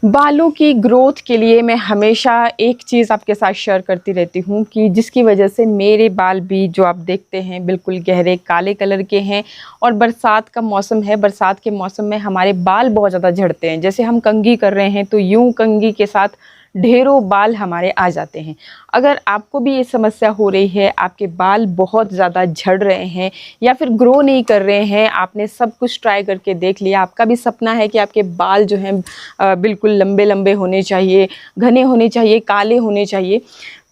बालों की ग्रोथ के लिए मैं हमेशा एक चीज़ आपके साथ शेयर करती रहती हूँ कि जिसकी वजह से मेरे बाल भी जो आप देखते हैं बिल्कुल गहरे काले कलर के हैं। और बरसात का मौसम है, बरसात के मौसम में हमारे बाल बहुत ज़्यादा झड़ते हैं। जैसे हम कंघी कर रहे हैं तो यूं कंघी के साथ ढेरों बाल हमारे आ जाते हैं। अगर आपको भी ये समस्या हो रही है, आपके बाल बहुत ज़्यादा झड़ रहे हैं या फिर ग्रो नहीं कर रहे हैं, आपने सब कुछ ट्राई करके देख लिया, आपका भी सपना है कि आपके बाल जो हैं बिल्कुल लंबे लंबे होने चाहिए, घने होने चाहिए, काले होने चाहिए,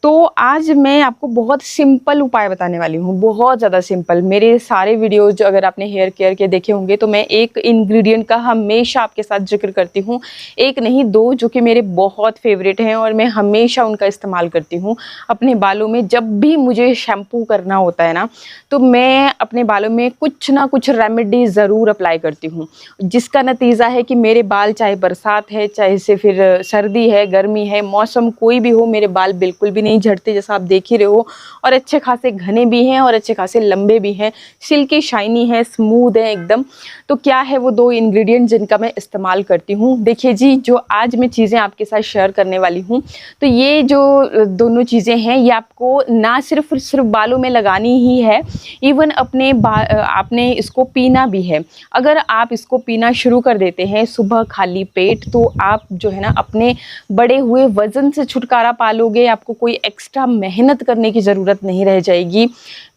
तो आज मैं आपको बहुत सिंपल उपाय बताने वाली हूँ, बहुत ज़्यादा सिंपल। मेरे सारे वीडियोज़ जो अगर आपने हेयर केयर के देखे होंगे तो मैं एक इंग्रेडिएंट का हमेशा आपके साथ जिक्र करती हूँ, एक नहीं दो, जो कि मेरे बहुत फेवरेट हैं और मैं हमेशा उनका इस्तेमाल करती हूँ अपने बालों में। जब भी मुझे शैम्पू करना होता है ना, तो मैं अपने बालों में कुछ ना कुछ रेमेडी ज़रूर अप्लाई करती हूँ, जिसका नतीजा है कि मेरे बाल, चाहे बरसात है, चाहे से फिर सर्दी है, गर्मी है, मौसम कोई भी हो, मेरे बाल बिल्कुल भी नहीं झड़ते, जैसा आप देख ही रहे हो। और अच्छे खासे घने भी हैं और अच्छे खासे लंबे भी हैं, सिल्की शाइनी है, स्मूथ है एकदम। तो क्या है वो दो इंग्रेडिएंट जिनका मैं इस्तेमाल करती हूँ? देखिए जी, जो आज मैं चीज़ें आपके साथ शेयर करने वाली हूँ, तो ये जो दोनों चीज़ें हैं ये आपको ना सिर्फ बालों में लगानी ही है, इवन आपने इसको पीना भी है। अगर आप इसको पीना शुरू कर देते हैं सुबह खाली पेट, तो आप जो है ना अपने बढ़े हुए वज़न से छुटकारा पा लोगे। आपको कोई एक्स्ट्रा मेहनत करने की ज़रूरत नहीं रह जाएगी।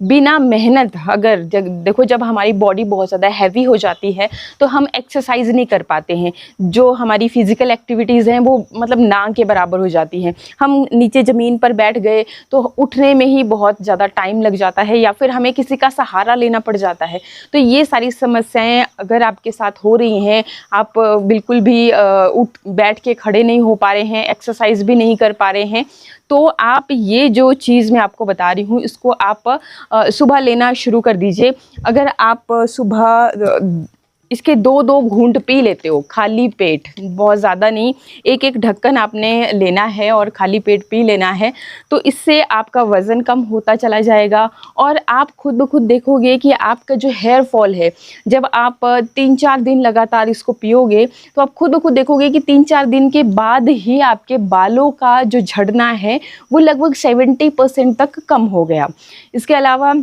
बिना मेहनत, अगर देखो, जब हमारी बॉडी बहुत ज़्यादा हैवी हो जाती है तो हम एक्सरसाइज नहीं कर पाते हैं, जो हमारी फिज़िकल एक्टिविटीज़ हैं वो मतलब ना के बराबर हो जाती हैं। हम नीचे ज़मीन पर बैठ गए तो उठने में ही बहुत ज़्यादा टाइम लग जाता है, या फिर हमें किसी का सहारा लेना पड़ जाता है। तो ये सारी समस्याएं अगर आपके साथ हो रही हैं, आप बिल्कुल भी उठ बैठ के खड़े नहीं हो पा रहे हैं, एक्सरसाइज भी नहीं कर पा रहे हैं, तो आप ये जो चीज़ मैं आपको बता रही हूँ इसको आप सुबह लेना शुरू कर दीजिए। अगर आप सुबह इसके 2-2 घूंट पी लेते हो खाली पेट, बहुत ज़्यादा नहीं, एक एक ढक्कन आपने लेना है और खाली पेट पी लेना है, तो इससे आपका वज़न कम होता चला जाएगा। और आप खुद ब खुद देखोगे कि आपका जो हेयर फॉल है, जब आप 3-4 दिन लगातार इसको पियोगे तो आप खुद ब खुद देखोगे कि 3-4 दिन के बाद ही आपके बालों का जो झड़ना है वो लगभग 70% तक कम हो गया। इसके अलावा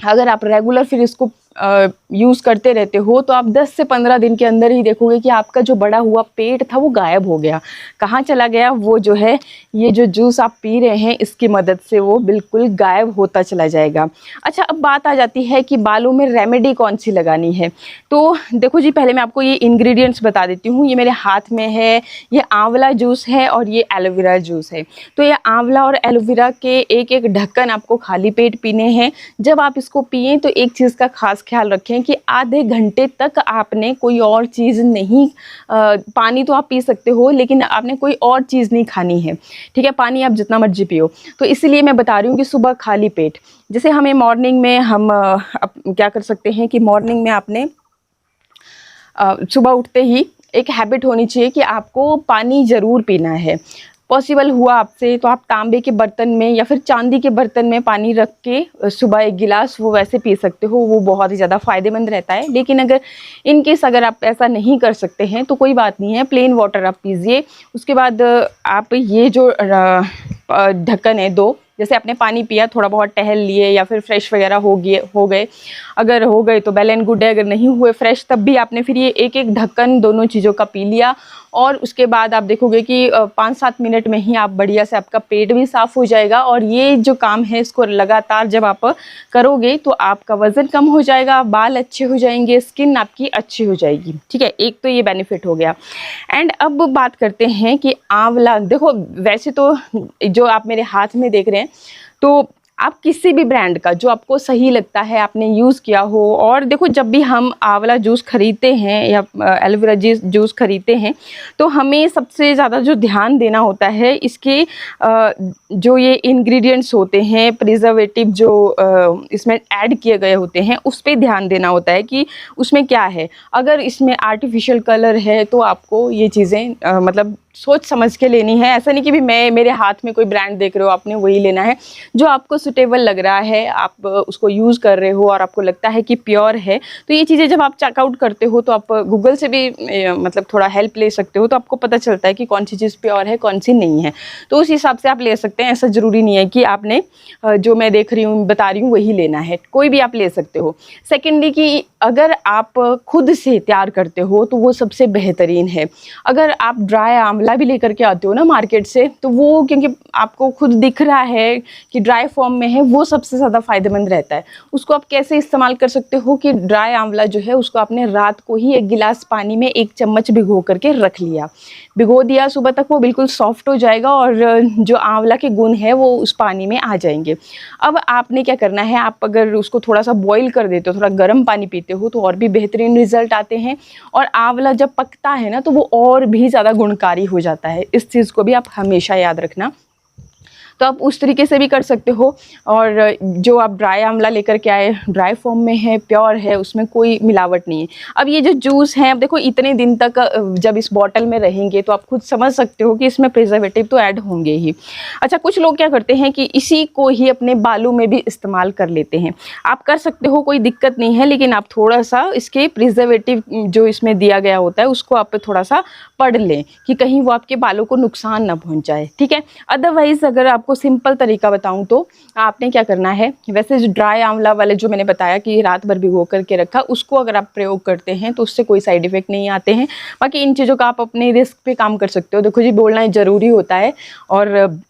अगर आप रेगुलर फिर इसको यूज़ करते रहते हो तो आप 10 से 15 दिन के अंदर ही देखोगे कि आपका जो बड़ा हुआ पेट था वो गायब हो गया। कहाँ चला गया? वो जो है, ये जो जूस आप पी रहे हैं इसकी मदद से वो बिल्कुल गायब होता चला जाएगा। अच्छा, अब बात आ जाती है कि बालों में रेमेडी कौन सी लगानी है। तो देखो जी, पहले मैं आपको ये इंग्रेडिएंट्स बता देती हूँ। ये मेरे हाथ में है, ये आंवला जूस है और ये एलोवेरा जूस है। तो ये आंवला और एलोवेरा के एक एक ढक्कन आपको खाली पेट पीने हैं। जब आप इसको पिएं तो एक चीज़ का खास ख्याल रखें कि आधे घंटे तक आपने कोई और चीज़ नहीं, पानी तो आप पी सकते हो लेकिन आपने कोई और चीज़ नहीं खानी है, ठीक है? पानी आप जितना मर्जी पियो। तो इसलिए मैं बता रही हूँ कि सुबह खाली पेट, जैसे हमें मॉर्निंग में हम क्या कर सकते हैं कि मॉर्निंग में आपने सुबह उठते ही एक हैबिट होनी चाहिए कि आपको पानी ज़रूर पीना है। पॉसिबल हुआ आपसे तो आप तांबे के बर्तन में या फिर चांदी के बर्तन में पानी रख के सुबह 1 गिलास वो वैसे पी सकते हो, वो बहुत ही ज़्यादा फ़ायदेमंद रहता है। लेकिन अगर इन केस अगर आप ऐसा नहीं कर सकते हैं तो कोई बात नहीं है, प्लेन वाटर आप पीजिए। उसके बाद आप ये जो ढक्कन है 2, जैसे आपने पानी पिया, थोड़ा बहुत टहल लिए या फिर फ्रेश वगैरह हो गए, अगर हो गए तो वेल एंड गुड है, अगर नहीं हुए फ्रेश तब भी आपने फिर ये एक एक ढक्कन दोनों चीज़ों का पी लिया। और उसके बाद आप देखोगे कि 5-7 मिनट में ही आप बढ़िया से आपका पेट भी साफ़ हो जाएगा। और ये जो काम है इसको लगातार जब आप करोगे तो आपका वज़न कम हो जाएगा, बाल अच्छे हो जाएंगे, स्किन आपकी अच्छी हो जाएगी, ठीक है? एक तो ये बेनिफिट हो गया। एंड अब बात करते हैं कि आंवला, देखो वैसे तो जो आप मेरे हाथ में देख रहे हैं, तो आप किसी भी ब्रांड का जो आपको सही लगता है आपने यूज़ किया हो। और देखो, जब भी हम आंवला जूस खरीदते हैं या एलोवेरा जूस खरीदते हैं तो हमें सबसे ज़्यादा जो ध्यान देना होता है इसके जो ये इंग्रेडिएंट्स होते हैं, प्रिजर्वेटिव जो इसमें ऐड किए गए होते हैं, उस पर ध्यान देना होता है कि उसमें क्या है। अगर इसमें आर्टिफिशियल कलर है तो आपको ये चीज़ें मतलब सोच समझ के लेनी है। ऐसा नहीं कि भी मेरे हाथ में कोई ब्रांड देख रहे हो आपने वही लेना है। जो आपको सुटेबल लग रहा है, आप उसको यूज़ कर रहे हो और आपको लगता है कि प्योर है, तो ये चीज़ें जब आप चेकआउट करते हो तो आप गूगल से भी मतलब थोड़ा हेल्प ले सकते हो, तो आपको पता चलता है कि कौन सी चीज़ प्योर है, कौन सी नहीं है। तो उस हिसाब से आप ले सकते हैं। ऐसा ज़रूरी नहीं है कि आपने जो मैं देख रही हूँ, बता रही हूँ, वही लेना है। कोई भी आप ले सकते हो। सेकेंडली कि अगर आप खुद से तैयार करते हो तो वो सबसे बेहतरीन है। अगर आप ड्राई आंवला भी लेकर के आते हो ना मार्केट से, तो वो क्योंकि आपको खुद दिख रहा है कि ड्राई फॉर्म में है, वो सबसे ज़्यादा फ़ायदेमंद रहता है। उसको आप कैसे इस्तेमाल कर सकते हो कि ड्राई आंवला जो है उसको आपने रात को ही 1 गिलास पानी में 1 चम्मच भिगो करके रख लिया, भिगो दिया, सुबह तक वो बिल्कुल सॉफ्ट हो जाएगा और जो आंवला के गुण है वो उस पानी में आ जाएंगे। अब आपने क्या करना है, आप अगर उसको थोड़ा सा बॉईल कर देते हो, थोड़ा गर्म पानी पीते हो, तो और भी बेहतरीन रिजल्ट आते हैं। और आंवला जब पकता है ना तो वो और भी ज़्यादा गुणकारी हो जाता है। इस चीज़ को भी आप हमेशा याद रखना। तो आप उस तरीके से भी कर सकते हो। और जो आप ड्राई आंवला लेकर के आए, ड्राई फॉर्म में है, प्योर है, उसमें कोई मिलावट नहीं है। अब ये जो जूस है, अब देखो इतने दिन तक जब इस बॉटल में रहेंगे तो आप खुद समझ सकते हो कि इसमें प्रिजर्वेटिव तो ऐड होंगे ही। अच्छा, कुछ लोग क्या करते हैं कि इसी को ही अपने बालों में भी इस्तेमाल कर लेते हैं। आप कर सकते हो, कोई दिक्कत नहीं है, लेकिन आप थोड़ा सा इसके प्रिजर्वेटिव जो इसमें दिया गया होता है उसको आप थोड़ा सा पढ़ लें कि कहीं वो आपके बालों को नुकसान ना पहुंचाए, ठीक है। अदरवाइज अगर आपको सिंपल तरीका बताऊं तो आपने क्या करना है, वैसे जो ड्राई आंवला वाले जो मैंने बताया कि रात भर भिगो करके रखा, उसको अगर आप प्रयोग करते हैं तो उससे कोई साइड इफेक्ट नहीं आते हैं। बाकी इन चीज़ों का आप अपने रिस्क पे काम कर सकते हो। देखो जी, बोलना ज़रूरी होता है। और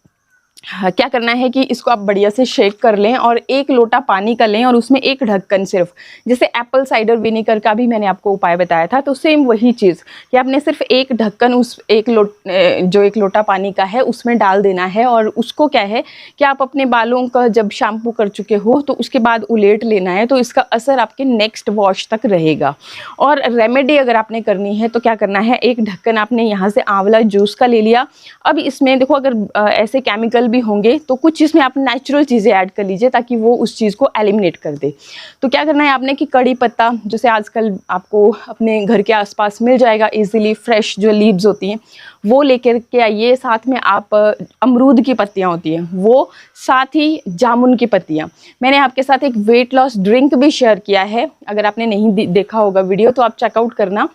हाँ, क्या करना है कि इसको आप बढ़िया से शेक कर लें और 1 लोटा पानी का लें और उसमें 1 ढक्कन सिर्फ, जैसे एप्पल साइडर विनेगर का भी मैंने आपको उपाय बताया था, तो सेम वही चीज़ कि आपने सिर्फ 1 ढक्कन उस जो 1 लोटा पानी का है उसमें डाल देना है। और उसको क्या है कि आप अपने बालों का जब शैम्पू कर चुके हो तो उसके बाद उलेट लेना है, तो इसका असर आपके नेक्स्ट वॉश तक रहेगा। और रेमेडी अगर आपने करनी है तो क्या करना है, 1 ढक्कन आपने यहाँ से आंवला जूस का ले लिया। अब इसमें देखो, अगर ऐसे केमिकल भी होंगे तो कुछ इसमें आप नेचुरल चीज़ें ऐड कर लीजिए ताकि वो उस चीज़ को एलिमिनेट कर दे। तो क्या करना है आपने कि कड़ी पत्ता, जैसे आजकल आपको अपने घर के आसपास मिल जाएगा इजीली, फ्रेश जो लीव्स होती हैं वो लेकर के आइए। साथ में आप अमरूद की पत्तियां होती हैं वो, साथ ही जामुन की पत्तियां। मैंने आपके साथ एक वेट लॉस ड्रिंक भी शेयर किया है, अगर आपने नहीं देखा होगा वीडियो तो आप चेकआउट करना,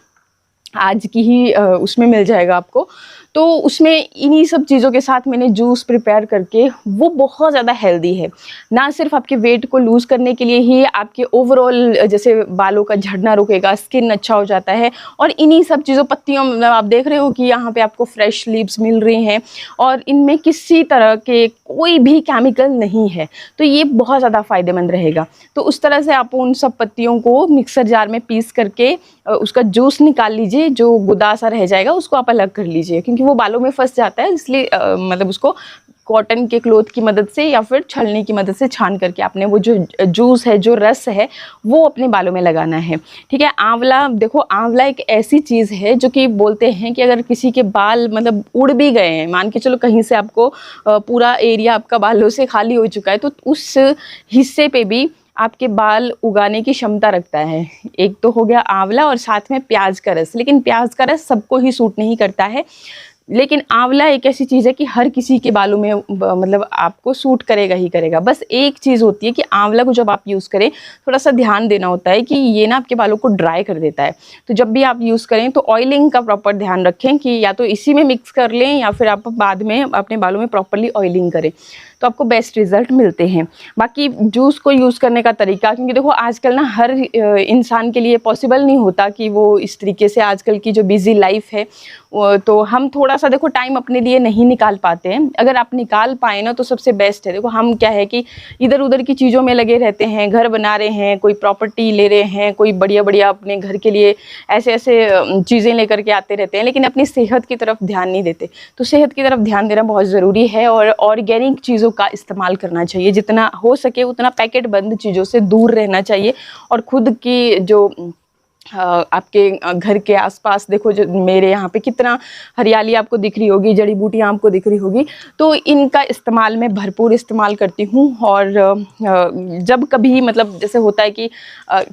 आज की ही उसमें मिल जाएगा आपको। तो उसमें इन्हीं सब चीज़ों के साथ मैंने जूस प्रिपेयर करके, वो बहुत ज़्यादा हेल्दी है। ना सिर्फ आपके वेट को लूज़ करने के लिए ही, आपके ओवरऑल जैसे बालों का झड़ना रुकेगा, स्किन अच्छा हो जाता है। और इन्हीं सब चीज़ों, पत्तियों, मतलब आप देख रहे हो कि यहाँ पे आपको फ्रेश लीव्स मिल रही हैं और इनमें किसी तरह के कोई भी केमिकल नहीं है, तो ये बहुत ज़्यादा फ़ायदेमंद रहेगा। तो उस तरह से आप उन सब पत्तियों को मिक्सर जार में पीस करके उसका जूस निकाल लीजिए, जो गुदा सा रह जाएगा उसको आप अलग कर लीजिए, क्योंकि वो बालों में फंस जाता है, इसलिए मतलब उसको कॉटन के क्लोथ की मदद से या फिर छलनी की मदद से छान करके आपने वो जो जूस है, जो रस है, वो अपने बालों में लगाना है, ठीक है। आंवला, देखो आंवला एक ऐसी चीज़ है जो कि बोलते हैं कि अगर किसी के बाल मतलब उड़ भी गए हैं, मान के चलो कहीं से आपको पूरा एरिया आपका बालों से खाली हो चुका है, तो उस हिस्से पे भी आपके बाल उगाने की क्षमता रखता है। एक तो हो गया आंवला और साथ में प्याज का रस, लेकिन प्याज का रस सबको ही सूट नहीं करता है। लेकिन आंवला एक ऐसी चीज़ है कि हर किसी के बालों में मतलब आपको सूट करेगा ही करेगा। बस एक चीज़ होती है कि आंवला को जब आप यूज़ करें, थोड़ा सा ध्यान देना होता है कि ये ना आपके बालों को ड्राई कर देता है। तो जब भी आप यूज़ करें तो ऑयलिंग का प्रॉपर ध्यान रखें कि या तो इसी में मिक्स कर लें या फिर आप बाद में अपने बालों में प्रॉपरली ऑयलिंग करें, तो आपको बेस्ट रिजल्ट मिलते हैं। बाकी जूस को यूज़ करने का तरीका, क्योंकि देखो आजकल ना हर इंसान के लिए पॉसिबल नहीं होता कि वो इस तरीके से, आजकल की जो बिज़ी लाइफ है, तो हम थोड़ा सा देखो टाइम अपने लिए नहीं निकाल पाते हैं। अगर आप निकाल पाए ना तो सबसे बेस्ट है। देखो हम क्या है कि इधर उधर की चीज़ों में लगे रहते हैं, घर बना रहे हैं, कोई प्रॉपर्टी ले रहे हैं, कोई बढ़िया बढ़िया अपने घर के लिए ऐसे ऐसे चीज़ें लेकर के आते रहते हैं, लेकिन अपनी सेहत की तरफ ध्यान नहीं देते। तो सेहत की तरफ ध्यान देना बहुत ज़रूरी है और ऑर्गेनिक चीज़ों का इस्तेमाल करना चाहिए। जितना हो सके उतना पैकेट बंद चीज़ों से दूर रहना चाहिए और खुद की जो आपके घर के आसपास देखो, जो मेरे यहाँ पे कितना हरियाली आपको दिख रही होगी, जड़ी बूटियाँ आपको दिख रही होगी, तो इनका इस्तेमाल मैं भरपूर इस्तेमाल करती हूँ। और जब कभी मतलब जैसे होता है कि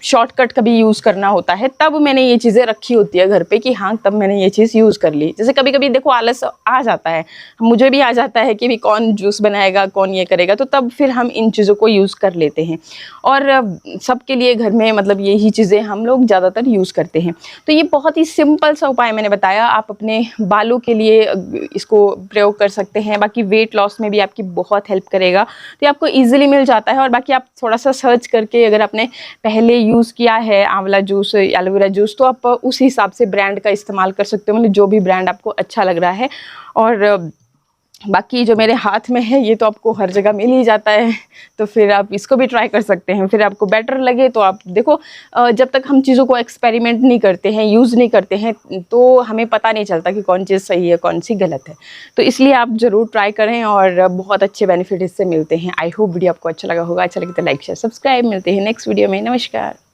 शॉर्टकट कभी यूज़ करना होता है, तब मैंने ये चीज़ें रखी होती है घर पे कि हाँ, तब मैंने ये चीज़ यूज़ कर ली। जैसे कभी कभी देखो आलस आ जाता है, मुझे भी आ जाता है कि भी कौन जूस बनाएगा, कौन ये करेगा, तो तब फिर हम इन चीज़ों को यूज़ कर लेते हैं। और सबके लिए घर में मतलब यही चीज़ें हम लोग ज़्यादातर यूज़ करते हैं। तो ये बहुत ही सिंपल सा उपाय मैंने बताया, आप अपने बालों के लिए इसको प्रयोग कर सकते हैं। बाकी वेट लॉस में भी आपकी बहुत हेल्प करेगा, तो ये आपको ईजिली मिल जाता है। और बाकी आप थोड़ा सा सर्च करके अगर आपने पहले यूज़ किया है आंवला जूस, एलोवेरा जूस, तो आप उस हिसाब से ब्रांड का इस्तेमाल कर सकते हो, मतलब जो भी ब्रांड आपको अच्छा लग रहा है। और बाकी जो मेरे हाथ में है, ये तो आपको हर जगह मिल ही जाता है, तो फिर आप इसको भी ट्राई कर सकते हैं। फिर आपको बेटर लगे तो आप देखो, जब तक हम चीज़ों को एक्सपेरिमेंट नहीं करते हैं, यूज़ नहीं करते हैं, तो हमें पता नहीं चलता कि कौन चीज़ सही है, कौन सी गलत है। तो इसलिए आप ज़रूर ट्राई करें और बहुत अच्छे बेनिफिट इससे मिलते हैं। आई होप वीडियो आपको अच्छा लगा होगा। अच्छा लगे तो लाइक शेयर सब्सक्राइब। मिलते हैं नेक्स्ट वीडियो में। नमस्कार।